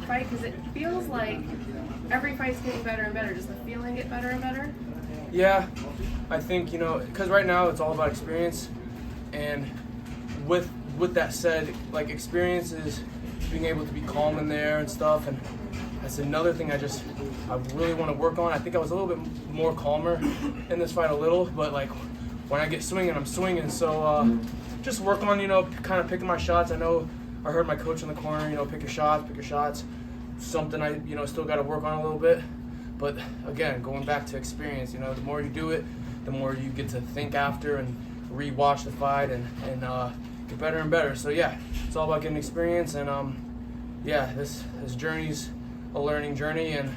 fight? Because it feels like every fight's getting better and better. Does the feeling get better and better? Yeah, I think, because right now it's all about experience, and with that said, like, experience is being able to be calm in there and stuff, and that's another thing I really want to work on. I think I was a little bit more calmer in this fight but like when I get swinging, I'm swinging. So just work on, kind of picking my shots. I know I heard my coach in the corner, pick your shots. Something I, still got to work on a little bit. But again, going back to experience, the more you do it, the more you get to think after and re-watch the fight and get better and better. So yeah, it's all about getting experience, and this journey's a learning journey, and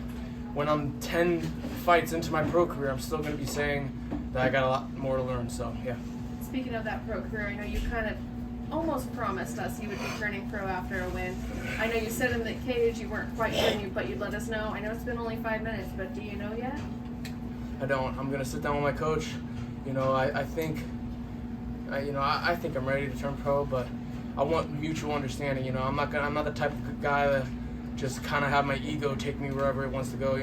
when I'm 10 fights into my pro career, I'm still going to be saying that I got a lot more to learn. So yeah. Speaking of that pro career, I know you kind of almost promised us you would be turning pro after a win. I know you said in the cage you weren't quite sure, but you'd let us know. I know it's been only 5 minutes, but do you know yet? I don't. I'm going to sit down with my coach. I think I'm ready to turn pro, but I want mutual understanding. I'm not the type of guy that just kind of have my ego take me wherever it wants to go.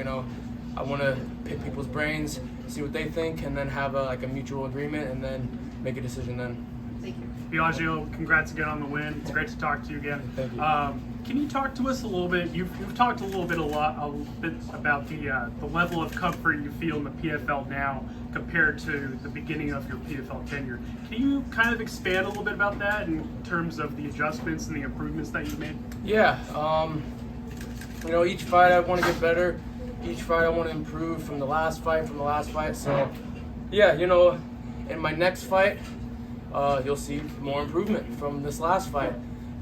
I want to pick people's brains, see what they think, and then have a mutual agreement, and then make a decision then. Thank you. Biaggio, congrats again on the win. It's great to talk to you again. Thank you. Can you talk to us a little bit? You've talked a little bit about the level of comfort you feel in the PFL now compared to the beginning of your PFL tenure. Can you kind of expand a little bit about that in terms of the adjustments and the improvements that you've made? Yeah. Each fight I want to get better. Each fight I want to improve from the last fight. So, yeah, in my next fight, you'll see more improvement from this last fight.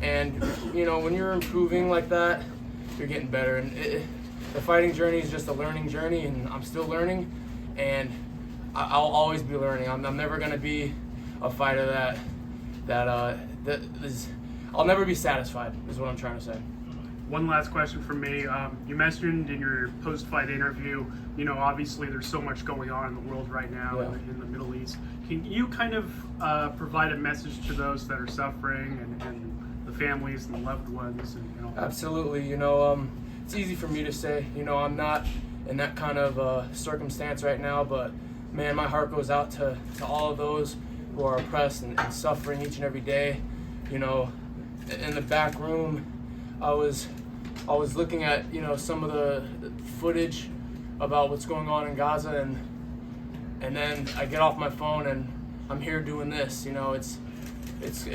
And, when you're improving like that, you're getting better. And the fighting journey is just a learning journey, and I'm still learning. And I'll always be learning. I'm never going to be a fighter I'll never be satisfied, is what I'm trying to say. One last question from me. You mentioned in your post-fight interview, obviously there's so much going on in the world right now, yeah, in the Middle East. Can you kind of provide a message to those that are suffering and the families and the loved ones? Absolutely. It's easy for me to say. I'm not in that kind of circumstance right now, but man, my heart goes out to all of those who are oppressed and suffering each and every day. In the back room, I was looking at some of the footage about what's going on in Gaza, and then I get off my phone and I'm here doing this. It's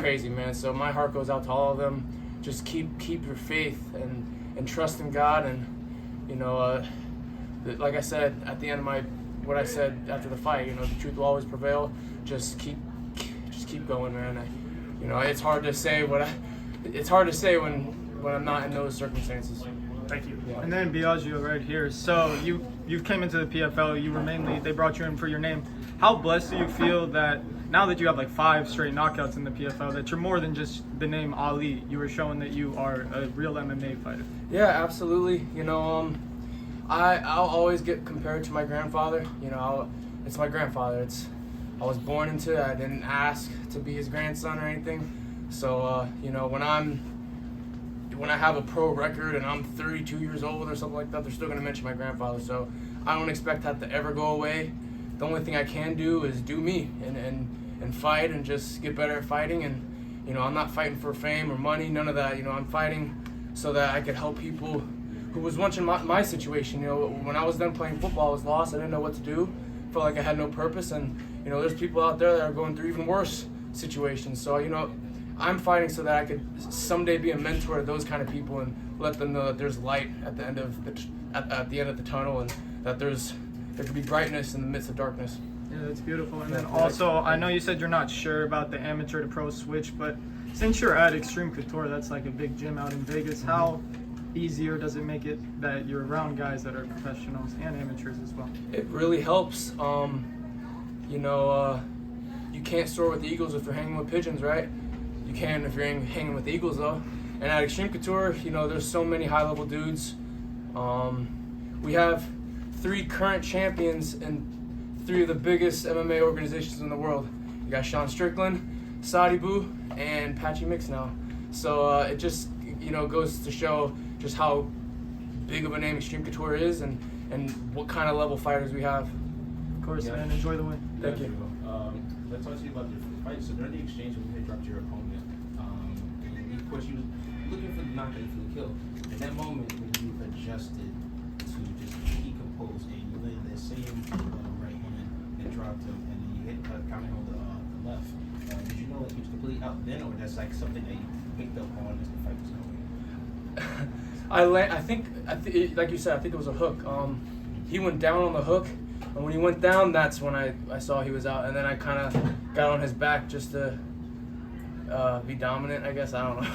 crazy, man. So my heart goes out to all of them. Just keep your faith and trust in God, and like I said at the end of what I said after the fight, the truth will always prevail. Just keep going, man. It's hard to say when I'm not in those circumstances. Thank you. Yeah. And then Biaggio right here. So you came into the PFL. They brought you in for your name. How blessed do you feel that now that you have like 5 straight knockouts in the PFL, that you're more than just the name Ali? You were showing that you are a real MMA fighter. Yeah, absolutely. I'll always get compared to my grandfather. It's my grandfather. I was born into it. I didn't ask to be his grandson or anything. So when I have a pro record and I'm 32 years old or something like that, they're still going to mention my grandfather. So I don't expect that to ever go away. The only thing I can do is do me and fight and just get better at fighting. And, I'm not fighting for fame or money, none of that. I'm fighting so that I could help people who was once in my situation. When I was done playing football, I was lost. I didn't know what to do. Felt like I had no purpose. And, there's people out there that are going through even worse situations. So, I'm fighting so that I could someday be a mentor to those kind of people and let them know that there's light at the end of the tunnel, and that there could be brightness in the midst of darkness. Yeah, that's beautiful. And then also, I know you said you're not sure about the amateur to pro switch, but since you're at Extreme Couture, that's like a big gym out in Vegas, how easier does it make it that you're around guys that are professionals and amateurs as well? It really helps. You can't soar with the eagles if you're hanging with pigeons, right? You can if you're hanging with the eagles, though. And at Extreme Couture, there's so many high-level dudes. We have 3 current champions in 3 of the biggest MMA organizations in the world. You got Sean Strickland, Saudi Boo, and Patchy Mix now. So it just you know, goes to show just how big of a name Extreme Couture is and what kind of level fighters we have. Of course, Yeah. man. Enjoy the win. Thank you. Let's talk to you about your fight. So during the exchange when you had dropped your opponent, and of course you was looking for the knockout for the kill. In that moment when you adjusted to just keep composed and you landed that same right hand and dropped him and then you hit counter on the left, did you know that he was completely out then, or that's like something that you picked up on as the fight was going? I think like you said, I think it was a hook. He went down on the hook, and when he went down, that's when I saw he was out, and then I kind of got on his back just to be dominant, I guess. I don't know.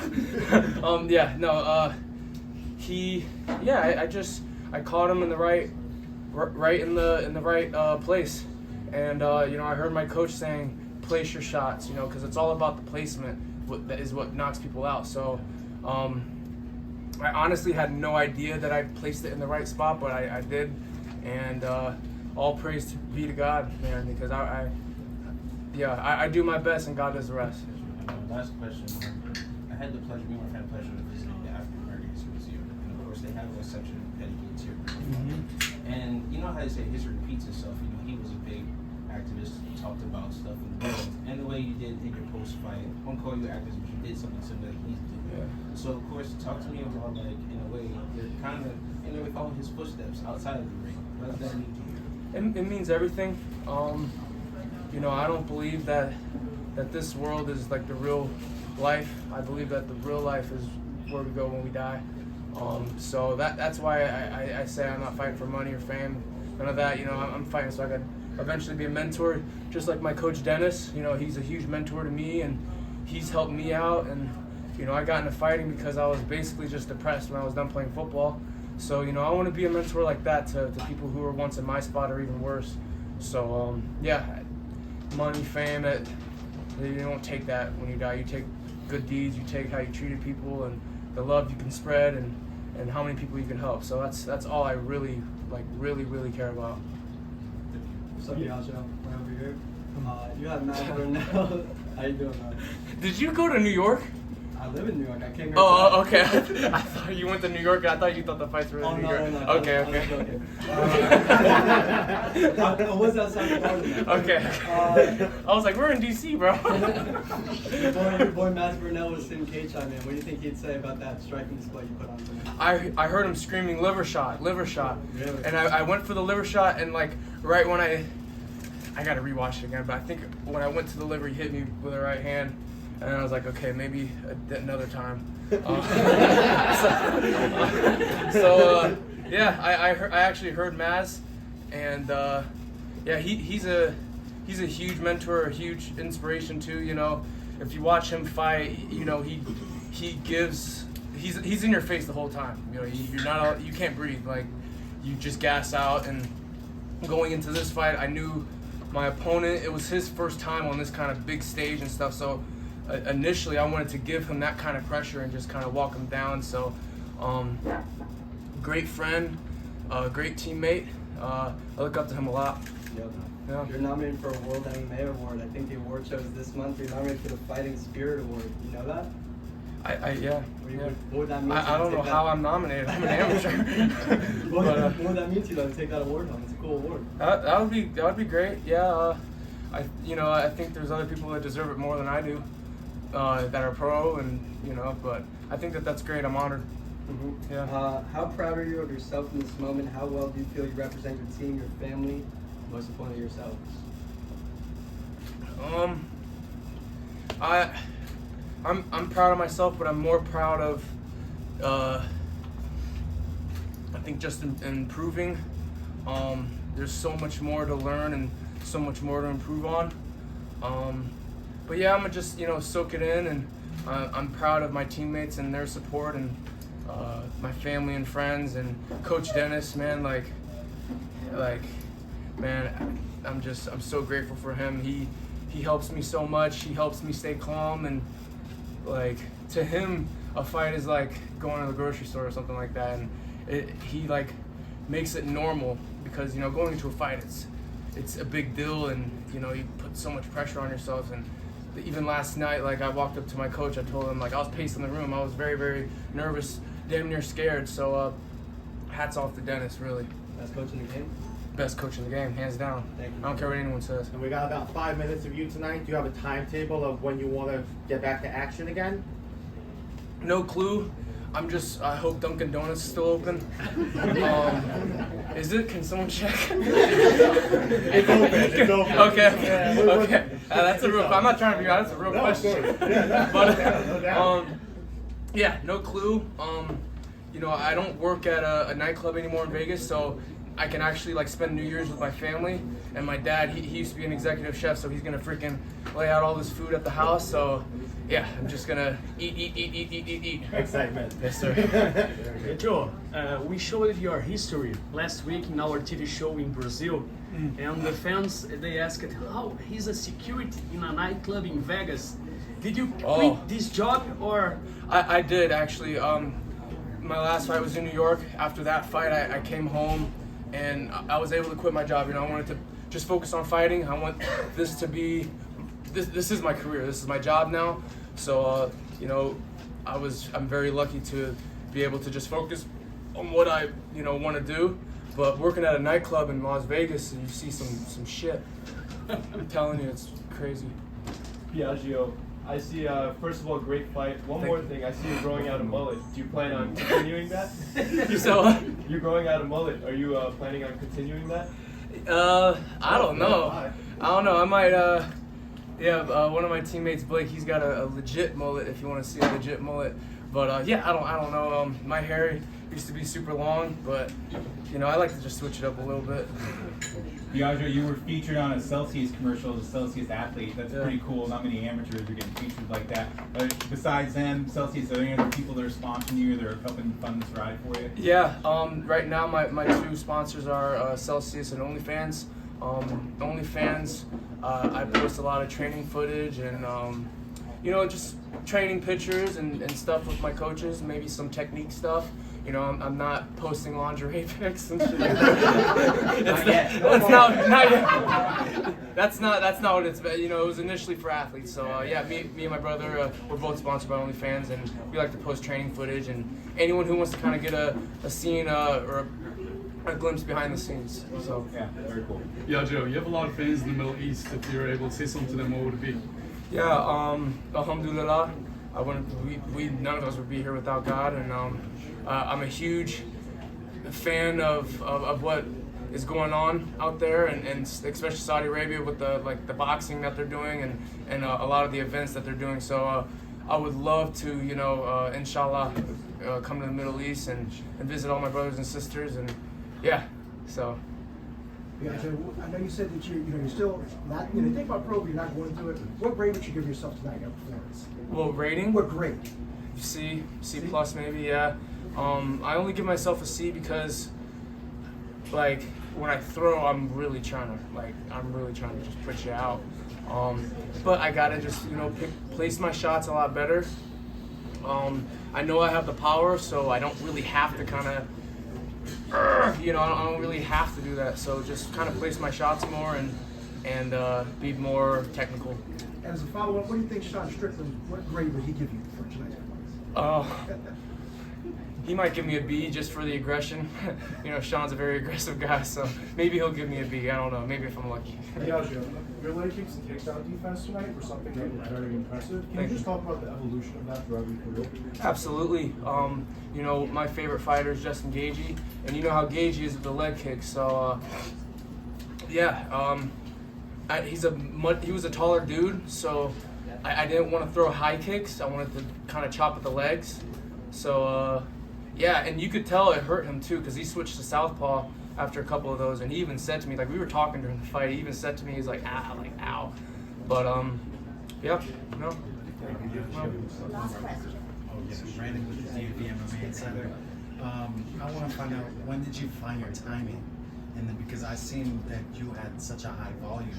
I caught him in the right in the right place, and you know, I heard my coach saying, place your shots, you know, because it's all about the placement. That is what knocks people out. So. I honestly had no idea that I placed it in the right spot, but I did, and all praise be to God, man, because I do my best and God does the rest. Last question. I had the pleasure of visiting the African American History Museum, and of course they have a section dedicated to your And you know how they say history repeats itself. You know, he was a big activist, talked about stuff in the world, and the way you did in your post-fight, I won't call you activist, but you did something similar like he's doing. Yeah. So of course, talk to me about, like, in a way, you're kind of in a way following his footsteps outside of the ring. What does that mean to you? It means everything. You know, I don't believe that this world is like the real life. I believe that the real life is where we go when we die. So that's why I say I'm not fighting for money or fame, none of that. You know, I'm fighting so I can eventually be a mentor, just like my coach Dennis. You know, he's a huge mentor to me, and he's helped me out. And you know, I got into fighting because I was basically just depressed when I was done playing football. So, you know, I want to be a mentor like that to people who were once in my spot or even worse. So, yeah, money, fame, you don't take that when you die. You take good deeds, you take how you treated people and the love you can spread and how many people you can help. So that's all I really care about. What's up, Biaggio? Right over here. You have Matt Burnell. How you doing, man? Did you go to New York? I live in New York. I came here. Oh, okay. I thought you went to New York. I thought you thought the fights were in New York. No. Okay. I was outside the party. Okay. I was like, we're in DC, bro. Your boy Matt Burnell was sitting cage on, man. What do you think he'd say about that striking display you put on tonight? I heard him screaming liver shot. Really? And I went for the liver shot, and like right when I gotta rewatch it again, but I think when I went to the liver, he hit me with the right hand. And I was like, okay, maybe another time. Yeah, I actually heard Maz, and yeah, he's a huge mentor, a huge inspiration too. You know, if you watch him fight, you know he's in your face the whole time. You know, you can't breathe, like you just gas out. And going into this fight, I knew my opponent. It was his first time on this kind of big stage and stuff, so. Initially, I wanted to give him that kind of pressure and just kind of walk him down. So, great friend, great teammate. I look up to him a lot. Yep. Yeah. You're nominated for a World MMA Award. I think the award show is this month. You're nominated for the Fighting Spirit Award. You know that? Yeah. What would that mean? I don't know how I'm nominated. I'm an amateur. What would that mean to you though, to take that award home? It's a cool award. That would be great. Yeah. I think there's other people that deserve it more than I do. That are pro, and but I think that's great. I'm honored. Mm-hmm. Yeah. How proud are you of yourself in this moment? How well do you feel you represent your team, your family, most importantly yourself? I'm proud of myself, but I'm more proud of I think just improving. There's so much more to learn and so much more to improve on. But yeah, I'm gonna just soak it in, and I'm proud of my teammates and their support, and my family and friends, and Coach Dennis, man, man, I'm so grateful for him. He helps me so much. He helps me stay calm, and to him, a fight is like going to the grocery store or something like that, and he makes it normal, because going into a fight, it's a big deal, and you put so much pressure on yourself, and even last night, like I walked up to my coach, I told him like I was pacing the room. I was very, very nervous, damn near scared. So hats off to Dennis, really. Best coach in the game? Best coach in the game, hands down. Thank you. I don't care what anyone says. And we got about 5 minutes of you tonight. Do you have a timetable of when you want to get back to action again? No clue. I hope Dunkin' Donuts is still open. Is it? Can someone check? It's open. It's open. Okay. Okay. That's a real. I'm not trying to be honest. That's a real question. But yeah, no clue. You know, I don't work at a nightclub anymore in Vegas, so I can actually like spend New Year's with my family. And my dad, he used to be an executive chef, so he's gonna freaking lay out all this food at the house. So yeah, I'm just gonna eat. Excitement. Yes, sir. Hey, Joe, we showed your history last week in our TV show in Brazil, and the fans, they asked how he's a security in a nightclub in Vegas. Did you quit this job or? I did actually. My last fight was in New York. After that fight, I came home and I was able to quit my job. You know, I wanted to just focus on fighting. I want this to be, this is my career. This is my job now. So, you know, I'm very lucky to be able to just focus on what I, you know, want to do. But working at a nightclub in Las Vegas, and you see some shit. I'm telling you, it's crazy. Biaggio, I see, first of all, great fight. One more thing, I see you growing out a mullet. Do you plan on continuing that? So, You're growing out a mullet. Are you planning on continuing that? I don't know. I might, one of my teammates, Blake, he's got a legit mullet if you want to see a legit mullet. But yeah, I don't know. My hair used to be super long, but you know, I like to just switch it up a little bit. Biaggio, you were featured on a Celsius commercial as a Celsius athlete. That's pretty cool. Not many amateurs are getting featured like that. Besides them, Celsius, are there any other people that are sponsoring you that are helping fund this ride for you? Yeah, right now my two sponsors are Celsius and OnlyFans. OnlyFans, I post a lot of training footage and you know, just training pictures and stuff with my coaches, maybe some technique stuff. You know, I'm not posting lingerie pics and shit. Not yet. That's not what it's. You know, it was initially for athletes. So yeah, me and my brother, we're both sponsored by OnlyFans, and we like to post training footage. And anyone who wants to kind of get a scene or a glimpse behind the scenes. So yeah, very cool. Yeah, Joe, you have a lot of fans in the Middle East. If you're able to say something to them, what would it be? Yeah, alhamdulillah. None of us would be here without God, and I'm a huge fan of what is going on out there, and especially Saudi Arabia with the boxing that they're doing and a lot of the events that they're doing. So I would love to, you know, inshallah, come to the Middle East and visit all my brothers and sisters, and yeah, so. Yeah, so I know you said that you're still not, you think about pro, but you're not going to it. What grade would you give yourself tonight at performance? Well, rating? What grade? C plus maybe, yeah. I only give myself a C because, like, when I throw, I'm really trying to just put you out. But I gotta just, you know, place my shots a lot better. I know I have the power, so I don't really have to kind of, you know, I don't really have to do that. So just kind of place my shots more and be more technical. And as a follow-up, what do you think Sean Strickland, what grade would he give you for tonight's performance? He might give me a B just for the aggression. You know, Sean's a very aggressive guy, so maybe he'll give me a B. I don't know. Maybe if I'm lucky. Biaggio, your leg kicks and takedown defense tonight were something that was very impressive. Can you just talk about the evolution of that throughout your career? Absolutely. You know, my favorite fighter is Justin Gaethje, and you know how Gaethje is with the leg kicks. So, yeah, he was a taller dude, so I didn't want to throw high kicks. I wanted to kind of chop at the legs. So, yeah, and you could tell it hurt him too because he switched to southpaw after a couple of those, and he even said to me, like, we were talking during the fight, he even said to me, he's like, ow. But, yeah, no. Last question. Oh, yes, Brandon with the DMV MMA Insider. I want to find out, when did you find your timing? And then, because I seen that you had such a high volume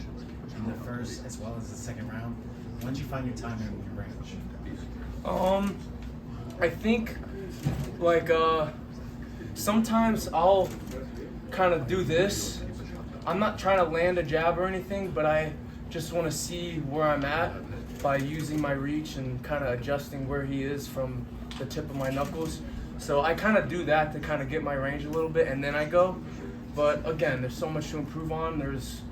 in the first as well as the second round, when did you find your timing in your range? I think, like, sometimes I'll kind of do this. I'm not trying to land a jab or anything, but I just want to see where I'm at. by using my reach and kind of adjusting where he is from the tip of my knuckles. So I kind of do that to kind of get my range a little bit, and then I go. But again, there's so much to improve on. There's,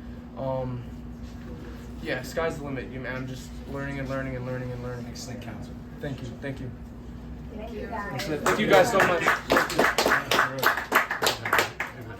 yeah, sky's the limit, man. I'm just learning and learning and learning and learning. Excellent counsel. Thank you. Thank you. Thank you guys. Thank you guys so much.